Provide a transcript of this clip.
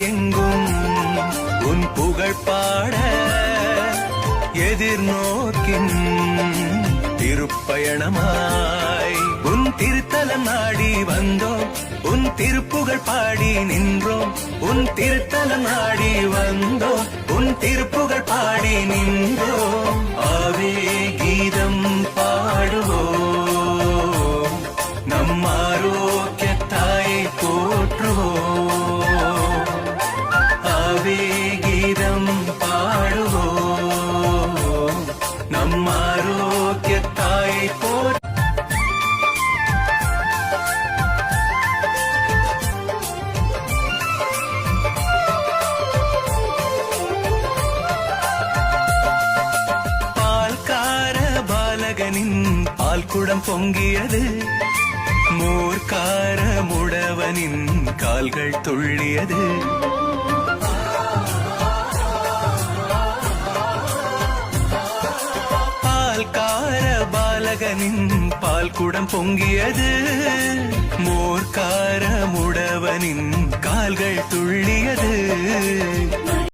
எங்கும் உன் புகழ் பாட எதிர்நோக்கின் திருப்பயணமாய் உன் திருத்தலம் நாடி வந்தோம், உன் திருப்புகழ் பாடி நின்றோம். உன் திருத்தலம் நாடி வந்தோம், உன் திருப்புகழ் பாடி நின்றோம். ஆவே கீதம் பாடுவோம், நம் ஆரோக்கியத்தாயை போற்றுவோம். ஆவே கீதம் பாடுவோம், நம் ஆரோக்கியத்தாயை போற்று. பால் குடம் பொங்கியது, மூர்க்கார முடவனின் கால்கள் துள்ளியது. பால்கார பாலகனின் பால் குடம் பொங்கியது, மூர்க்கார முடவனின் கால்கள் துள்ளியது.